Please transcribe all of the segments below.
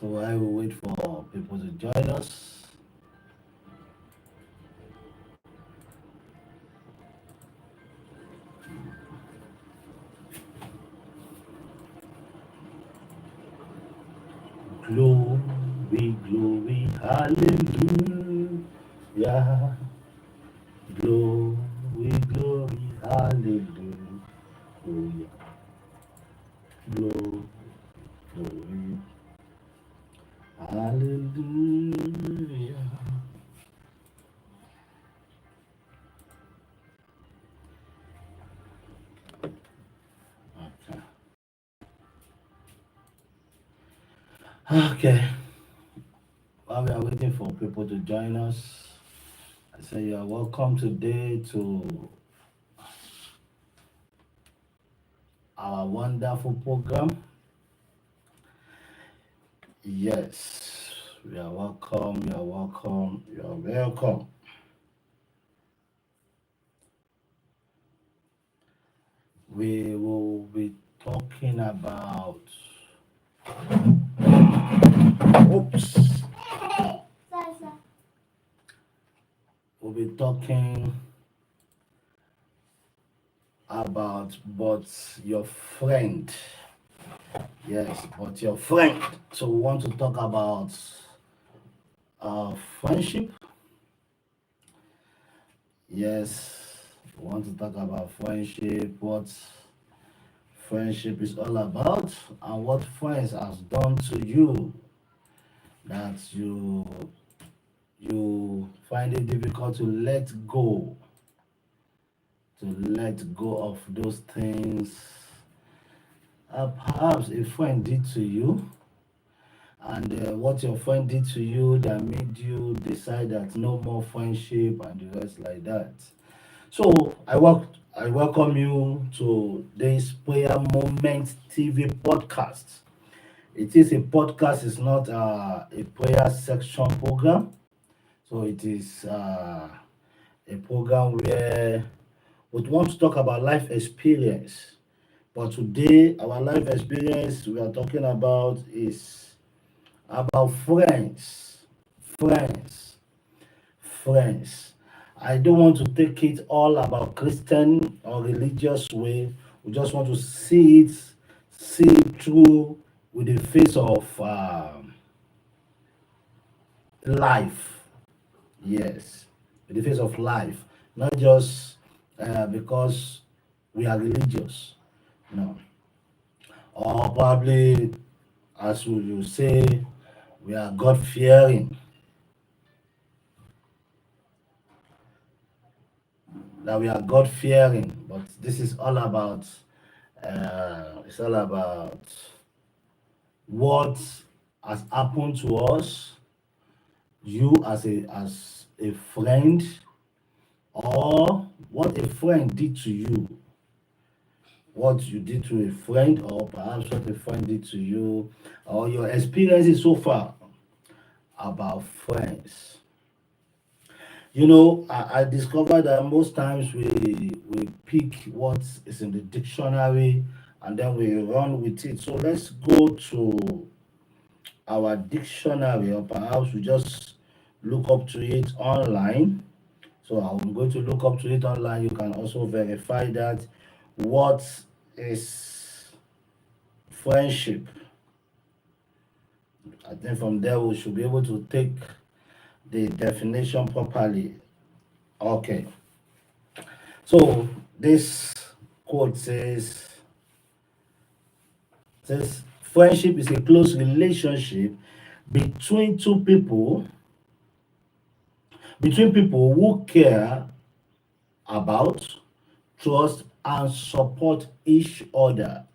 So I will wait for people to join us. Glory, glory, hallelujah. Glory, glory, hallelujah. Glory, glory, hallelujah. Okay. Okay. While we are waiting for people to join us, I say you are welcome today to our wonderful program. Yes, we are welcome, you are welcome, you are welcome. We will be talking about, oops, we'll be talking about but your friend. Yes, but your friend. So we want to talk about friendship. Yes, we want to talk about friendship, what friendship is all about, and what friends has done to you that you find it difficult to let go of those things. Perhaps a friend did to you, and what your friend did to you that made you decide that no more friendship and the rest like that. So I welcome you to this Prayer Moment TV podcast. It is a podcast, it's not a prayer section program. So it is a program where we want to talk about life experience. But today, our life experience we are talking about is about friends. Friends. Friends. I don't want to take it all about Christian or religious way. We just want to see it through with the face of life. Yes, with the face of life, not just because we are religious. No, or probably, as we will say, we are God fearing. That we are God fearing, but this is all about. It's all about what has happened to us, you as a friend, or what a friend did to you, what you did to a friend, or perhaps what a friend did to you, or your experiences so far about friends. I discovered that most times we pick what is in the dictionary and then we run with it. So let's go to our dictionary, or perhaps we just look up to it online. So I'm going to look up to it online. You can also verify that. What is friendship? I think from there we should be able to take the definition properly. Okay. So this quote says friendship is a close relationship between two people who care about, trust, and support each other.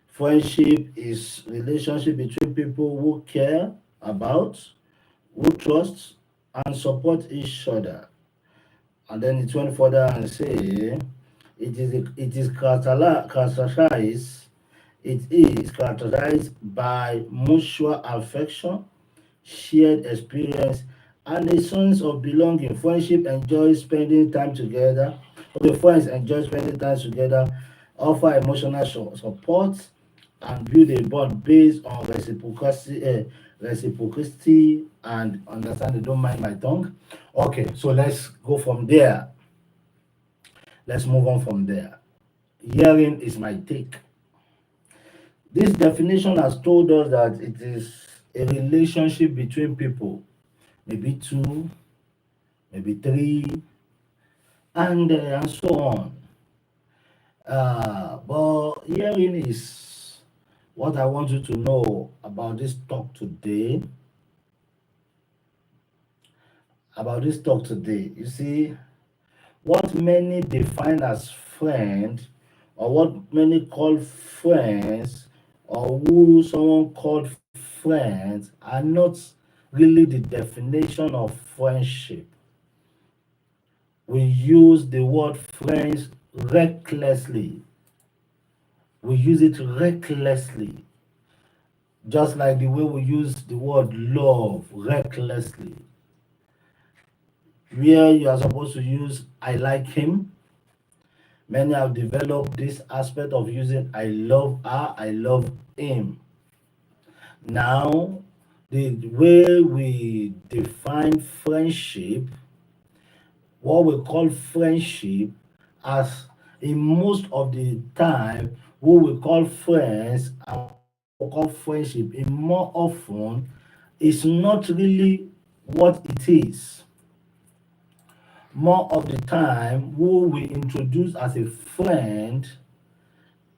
Friendship is relationship between people who care about, who trust, and support each other. And then it went further and say it is characterized by mutual affection, shared experience, and a sense of belonging. Friendship enjoys spending time together. Okay, friends enjoy spending time together, offer emotional support, and build a bond based on reciprocity and understanding. Don't mind my tongue. Okay, so let's go from there. Let's move on from there. Herein is my take. This definition has told us that it is a relationship between people, maybe two, maybe three, and so on. But herein is what I want you to know about this talk today. About this talk today, you see, what many define as friend, or what many call friends, or who someone called friends, are not really the definition of friendship. We use the word friends recklessly. We use it recklessly, just like the way we use the word love recklessly, where you are supposed to use I like him. Many have developed this aspect of using I love her, I love him. Now, the way we define friendship, what we call friendship, as in most of the time, who we call friends and we call friendship, in more often, is not really what it is. More of the time, who we introduce as a friend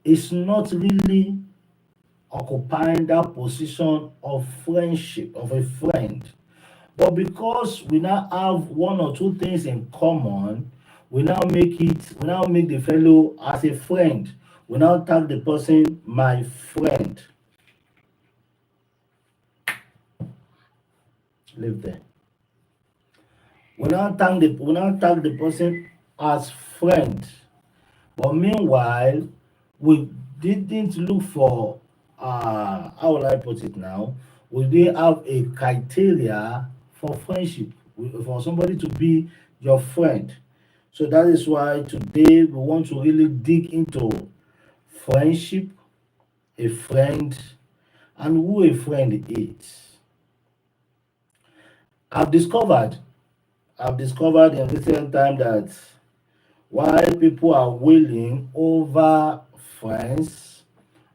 is not really occupying that position of friendship, of a friend. But because we now have one or two things in common, we now make the fellow as a friend. We now tag the person my friend. Live there. We now tag the person as friend. But meanwhile, we didn't look for how will I put it now? We didn't have a criteria for friendship, for somebody to be your friend. So that is why today we want to really dig into friendship, a friend, and who a friend is. I've discovered, I've discovered in recent time that while people are willing over friends,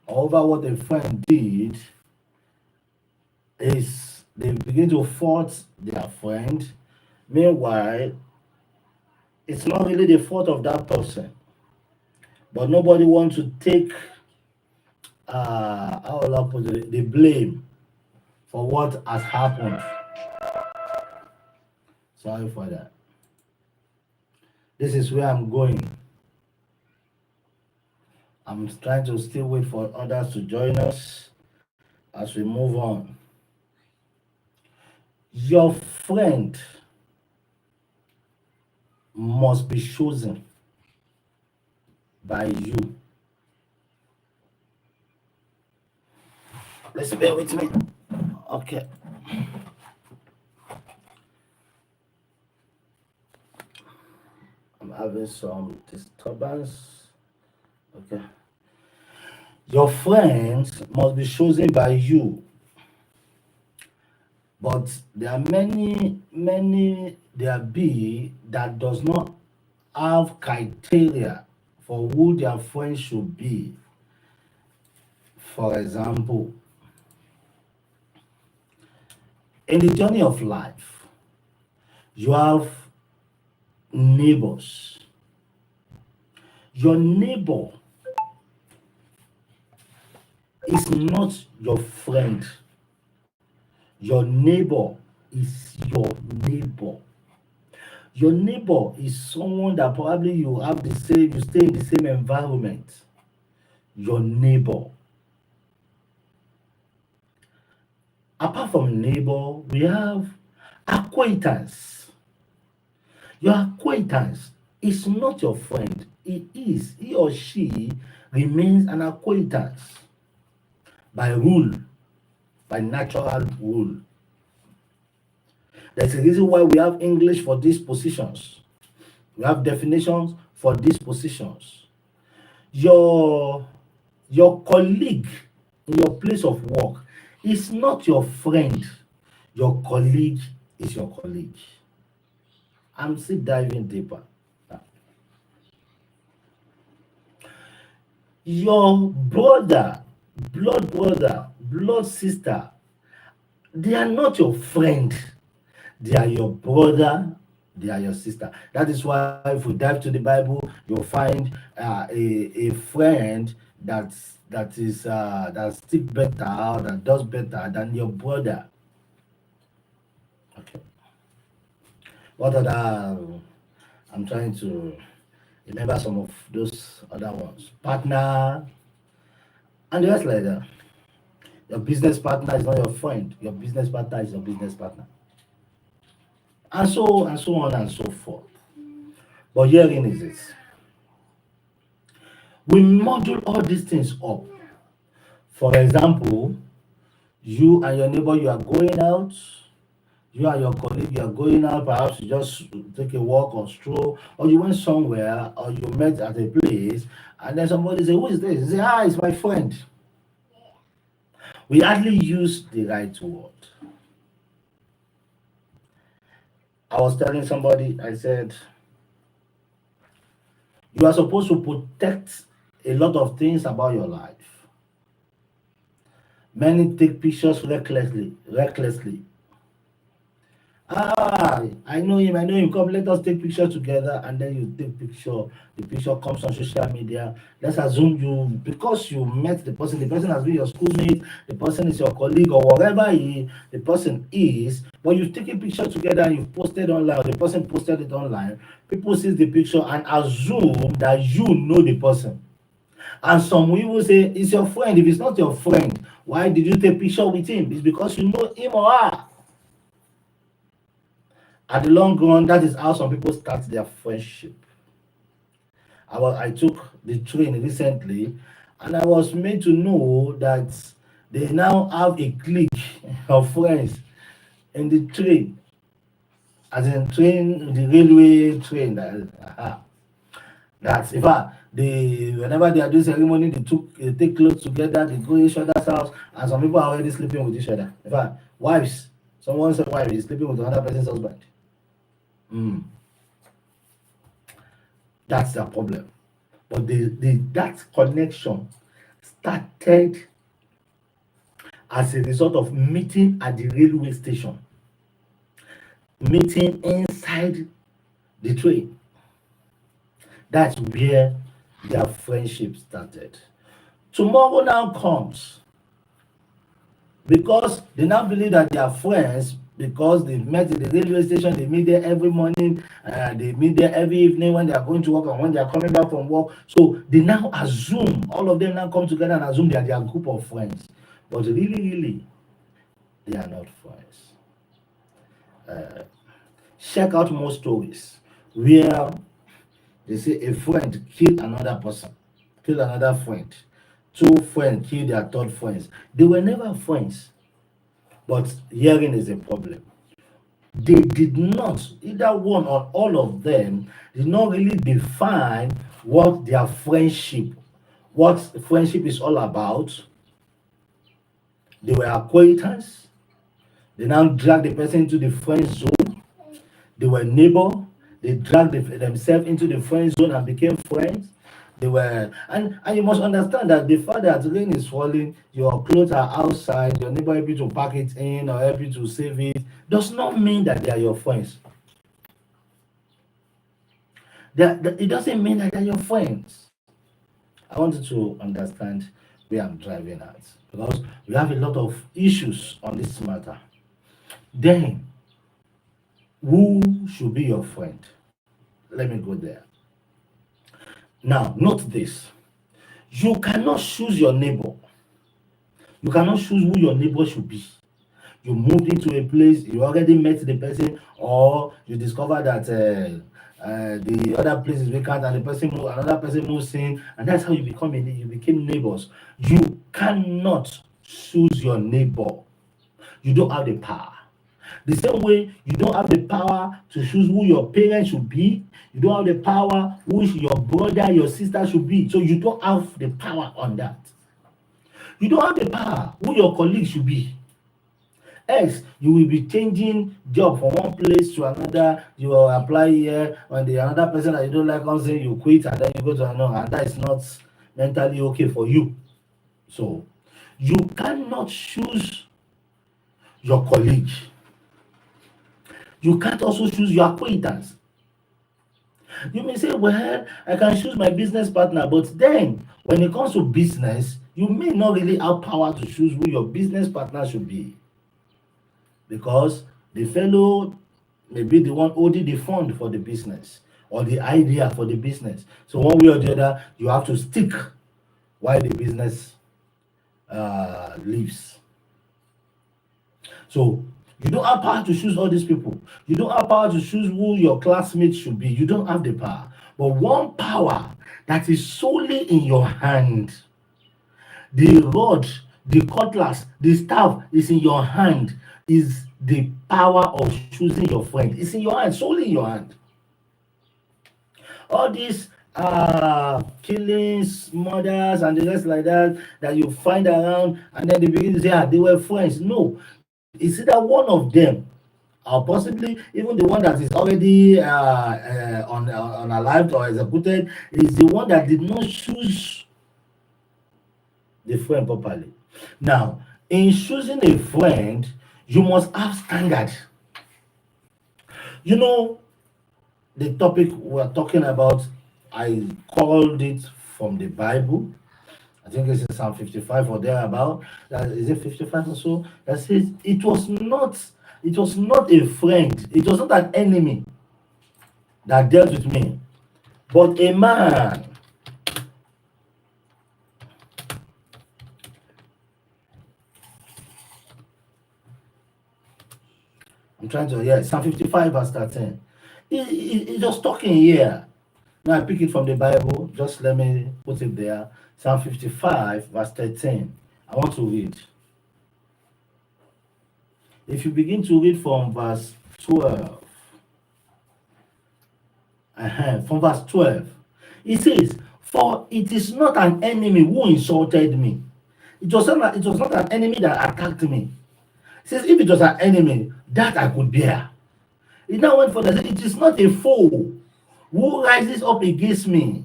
over what a friend did, is they begin to fault their friend. Meanwhile, it's not really the fault of that person, but nobody wants to take how will I put it, the blame for what has happened. Sorry for that. This is where I'm going. I'm trying to still wait for others to join us as we move on. Your friend must be chosen by you. Let's bear with me. Okay. I'm having some disturbance. Okay. Your friends must be chosen by you. But there are many there be that does not have criteria for who their friends should be. For example, in the journey of life, you have neighbors. Your neighbor is not your friend. Your neighbor is your neighbor. Your neighbor is someone that probably you stay in the same environment. Your neighbor. Apart from neighbor, we have acquaintance. Your acquaintance is not your friend. He or she remains an acquaintance by rule, by natural rule. There's a reason why we have English for these positions. We have definitions for these positions. Your colleague in your place of work is not your friend, your colleague is your colleague. I'm still diving deeper. Your brother, blood sister, they are not your friend. They are your brother, they are your sister. That is why if we dive to the Bible, you'll find a friend that still better or that does better than your brother. Okay. What other? I'm trying to remember some of those other ones. Partner and the rest like that. Your business partner is not your friend. Your business partner is your business partner. And so on and so forth. But herein is it. We model all these things up. For example, you and your neighbor, you are going out, you and your colleague, you are going out, perhaps you just take a walk or stroll, or you went somewhere, or you met at a place, and then somebody say, who is this? You say, it's my friend. We hardly use the right word. I was telling somebody, I said, you are supposed to protect a lot of things about your life. Many take pictures recklessly. I know him. Come, let us take picture together, and then you take picture. The picture comes on social media. Let's assume because you met the person has been your schoolmate, the person is your colleague or whatever the person is, but you've taken picture together and you've posted online, or the person posted it online, people see the picture and assume that you know the person. And some will say, it's your friend. If it's not your friend, why did you take picture with him? It's because you know him or her. At the long run, that is how some people start their friendship. I took the train recently, and I was made to know that they now have a clique of friends in the train, as in the railway train. That's in fact, whenever they are doing ceremony, they take clothes together, they go each other's house, and some people are already sleeping with each other. In fact, wives, someone said wife is sleeping with another person's husband. That's the problem. But that connection started as a result of meeting at the railway station, meeting inside the train. That's where their friendship started. Tomorrow now comes because they now believe that they are friends because they've met at the railway station, they meet there every morning, they meet there every evening when they are going to work and when they are coming back from work. So they now assume, all of them now come together and assume that they are a group of friends. But really, they are not friends. Check out more stories where they say a friend killed another person, killed another friend. Two friends killed their third friends. They were never friends. But hearing is a problem. They did not, either one or all of them, did not really define what friendship is all about. They were acquaintance. They now dragged the person into the friend zone. They were neighbor. They dragged themselves into the friend zone and became friends. They were, and you must understand that the fact that rain is falling, your clothes are outside, your neighbor help you to pack it in or help you to save it, does not mean that they are your friends. It doesn't mean that they're your friends. I want you to understand where I'm driving at, because we have a lot of issues on this matter. Then, who should be your friend? Let me go there. Now, note this. You cannot choose your neighbor. You cannot choose who your neighbor should be. You moved into a place, you already met the person, or you discover that the other place is vacant and another person moves in, and that's how you became neighbors. You cannot choose your neighbor. You don't have the power. The same way you don't have the power to choose who your parents should be, you don't have the power who your brother, your sister should be. So you don't have the power on that. You don't have the power who your colleague should be. Else, you will be changing job from one place to another. You will apply here, when the another person that you don't like comes in, you quit, and then you go to another, and that is not mentally okay for you. So, you cannot choose your colleague. You can't also choose your acquaintance. You may say, well, I can choose my business partner, but then when it comes to business, you may not really have power to choose who your business partner should be, because the fellow may be the one holding the fund for the business or the idea for the business. So one way or the other, you have to stick while the business lives. So you don't have power to choose all these people. You don't have power to choose who your classmates should be. You don't have the power. But one power that is solely in your hand, the rod, the cutlass, the staff is in your hand, is the power of choosing your friend. It's in your hand, solely in your hand. All these killings, murders, and the rest like that you find around, and then they begin to say, they were friends. No, it's either one of them, or possibly even the one that is already unalived or executed, is the one that did not choose the friend properly. Now, in choosing a friend, you must have standard. You know, the topic we're talking about, I called it from the Bible. I think it's in Psalm 55 or thereabout. Is it 55 or so? That says it was not a friend, it was not an enemy that dealt with me, but a man. I'm trying to, yeah, Psalm 55 verse 13. It's just talking here. Now I pick it from the Bible. Just let me put it there. Psalm 55 verse 13. I want to read. If you begin to read from verse 12, from verse 12, it says, for it is not an enemy who insulted me. It was not an enemy that attacked me. It says, if it was an enemy, that I could bear. It now went further. It is not a foe who rises up against me.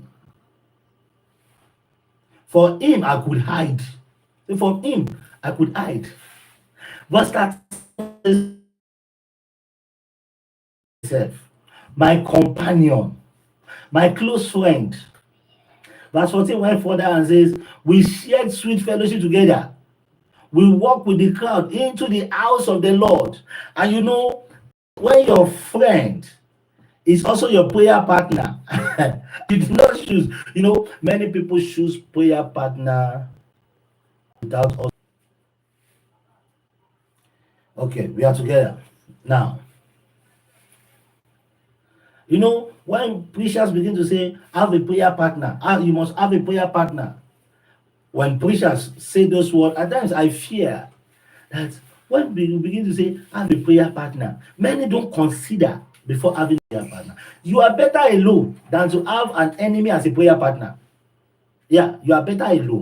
For him I could hide. From him I could hide. Verse 13 says, my companion, my close friend. Verse 14 went further and says, we shared sweet fellowship together. We walk with the crowd into the house of the Lord. And you know, when your friend is also your prayer partner, you do not choose. You know, many people choose prayer partner without us. Okay, we are together. Now, you know, when preachers begin to say, have a prayer partner, you must have a prayer partner. When preachers say those words, at times I fear that when we begin to say, have a prayer partner, many don't consider before having a prayer partner. You are better alone than to have an enemy as a prayer partner. Yeah, you are better alone.